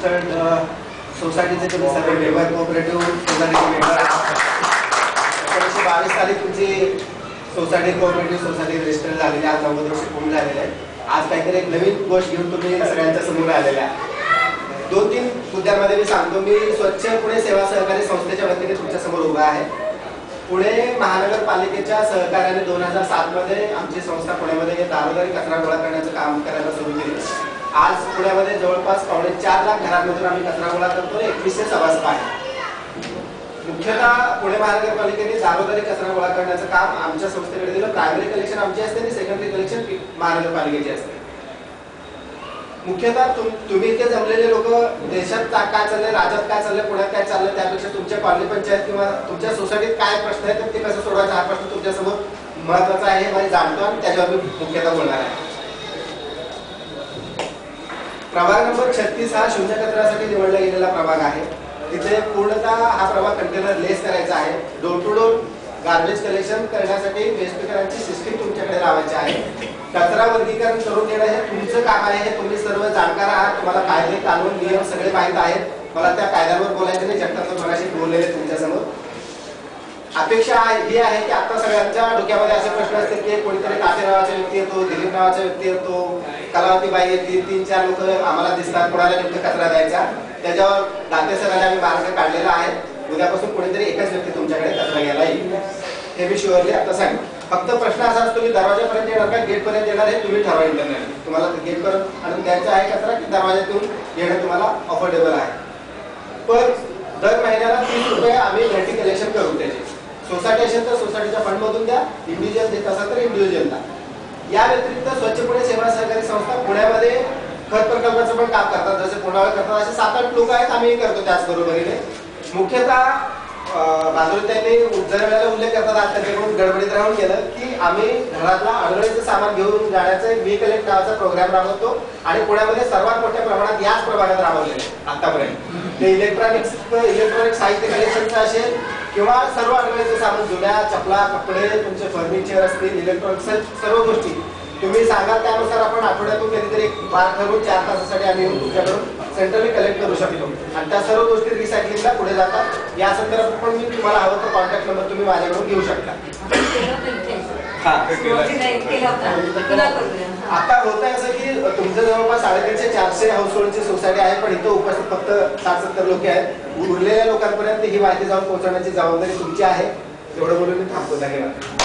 Registered सोसायटीचे तुम्ही सर्व मेंबर, कोऑपरेटिव्ह सोसायटीचे मेंबर. 1922 साली तुमची सोसायटी, कोऑपरेटिव्ह सोसायटी रजिस्टर झालेली, आज 90 वर्ष पूर्ण झालेले आहे. आज काहीतरी एक नवीन गोष्ट घेऊन तुम्ही सगळ्यांच्या समोर आलेले आहे. 2-3 मुद्द्यांमध्ये मी सांगतो. मी स्वच्छ पुणे सेवा सहकारी संस्थेच्या वतीने तुमच्या समोर उभा आहे. पुणे महानगरपालिकेच्या सहकार्याने 2007 मध्ये आमची संस्था पुण्यामध्ये दारोदारी कचरा गोळा करण्याचं काम करायला सुरू केली. आज पुण्यामध्ये जवळपास 4.25 लाख घरांमधून आम्ही कचरा गोळा करतो. 2100 सभासद आहेत. मुख्यतः पुणे महानगरपालिकेने दारोदारी कचरा गोळा करण्याचं काम आमच्या संस्थेकडे दिलं. प्रायमरी कलेक्शन आमची असते आणि सेकंडरी कलेक्शन महानगरपालिकेची असते. मुख्यतः तुम्ही इथे जमलेले लोक देशात काय चाललंय, राज्यात काय चाललंय, पुण्यात काय चाललंय त्यापेक्षा तुमच्या कॉलनी पंचायत किंवा तुमच्या सोसायटीत काय प्रश्न आहेत ते कसं सोडवायचा हा प्रश्न तुमच्यासमोर महत्वाचा आहे हे जाणतो आणि त्याच्यावर मी मुख्यतः बोलणार आहे. प्रभाग नंबर 36 हा शून्य कचऱ्यासाठी निवडला गेलेला प्रभाग आहे. तिथे पूर्णतः हा प्रभाग कंटेनर लेस करायचा आहे. Door to door garbage collection करण्यासाठी वेस्ट पिकरांची सिस्टीम तुमच्याकडे लावायची आहे. कचरा वर्गीकरण करून देणं हे तुमचं काम आहे. हे तुम्ही सर्व जाणकार आहात. तुम्हाला कायदे, कानून, नियम सगळे माहीत आहेत. मला त्या कायद्यांवर बोलायचं नाही. जगताप मगाशी बोललेले तुमच्यासमोर. अपेक्षा ही आहे की आता सगळ्यांच्या डोक्यामध्ये असे प्रश्न असतील की कोणीतरी काटे नावाचा व्यक्ती येतो, दिलीप नावाचा व्यक्ती येतो, कलावती बाई येते, 3-4 लोक आम्हाला दिसतात, कोणाला नेमकं कचरा द्यायचा. त्याच्यावर दाते सरांनी आम्ही मार्ग काढलेला आहे. उद्यापासून कोणीतरी एकच व्यक्ती तुमच्याकडे कचरा घ्यायला येईल हे मी शुअरली आता सांगेन. फक्त प्रश्न असा असतो की दरवाजापर्यंत येणार का गेट पर्यंत येणार हे तुम्ही ठरवा. इंटरनेट तुम्हाला गेट पर्यंत आणून द्यायचा आहे कचरा की दरवाजातून येणं तुम्हाला अफोर्डेबल आहे. पण दर महिन्याला 30 रुपये आम्ही घंटी कलेक्शन करू. त्याचे सोसायटी असेल तर सोसायटीच्या फंडमधून द्या, इंडिव्हिज्युअल देत असाल तर इंडिव्हिज्युअलला. या व्यतिरिक्त स्वच्छ पुणे सेवा सहकारी संस्था पुण्यामध्ये खत प्रकल्पाचं पण काम करतात. जसे पुण्यावर करतात असे 7-8 लोक आहेत. आम्ही करतो त्याचबरोबरीने. मुख्यतः बाजूला जर वेळेला उल्लेख करतात आज त्यांच्याकडून गडबडीत राहून गेलं की आम्ही घरातला अडगळीचं सामान घेऊन जाण्याचा एक वी कलेक्ट नावाचा प्रोग्राम राबवतो आणि पुण्यामध्ये सर्वात मोठ्या प्रमाणात याच प्रभागात राबवलेले आतापर्यंत. ते इलेक्ट्रॉनिक साहित्य कलेक्शनचं असेल किंवा सर्व अडगळीचं सामान, जुन्या चपला, कपडे, तुमचे फर्निचर असतील, इलेक्ट्रॉनिक सर्व गोष्टी तुम्ही सांगाल त्यानुसार आपण आठवड्यातून कधीतरी एक बार ठरवून 4 तासासाठी आम्ही येऊन तुमच्याकडून सेंट्रली कलेक्ट करू शकतो आणि त्या सर्व गोष्टी रिसायकलिंगला पुढे जातात. या संदर्भात पण मी तुम्हाला हवं तर कॉन्टॅक्ट नंबर तुम्ही माझ्याकडून घेऊ शकता. आता होत आहे असं की तुमचं जवळपास 350-400 हाऊसहोल्डची सोसायटी आहे. पण इथं उपस्थित फक्त 60-70 लोक आहेत. उरलेल्या लोकांपर्यंत ही माहिती जाऊन पोहोचवण्याची जबाबदारी तुमची आहे. एवढं बोलून मी थांबतो. धन्यवाद.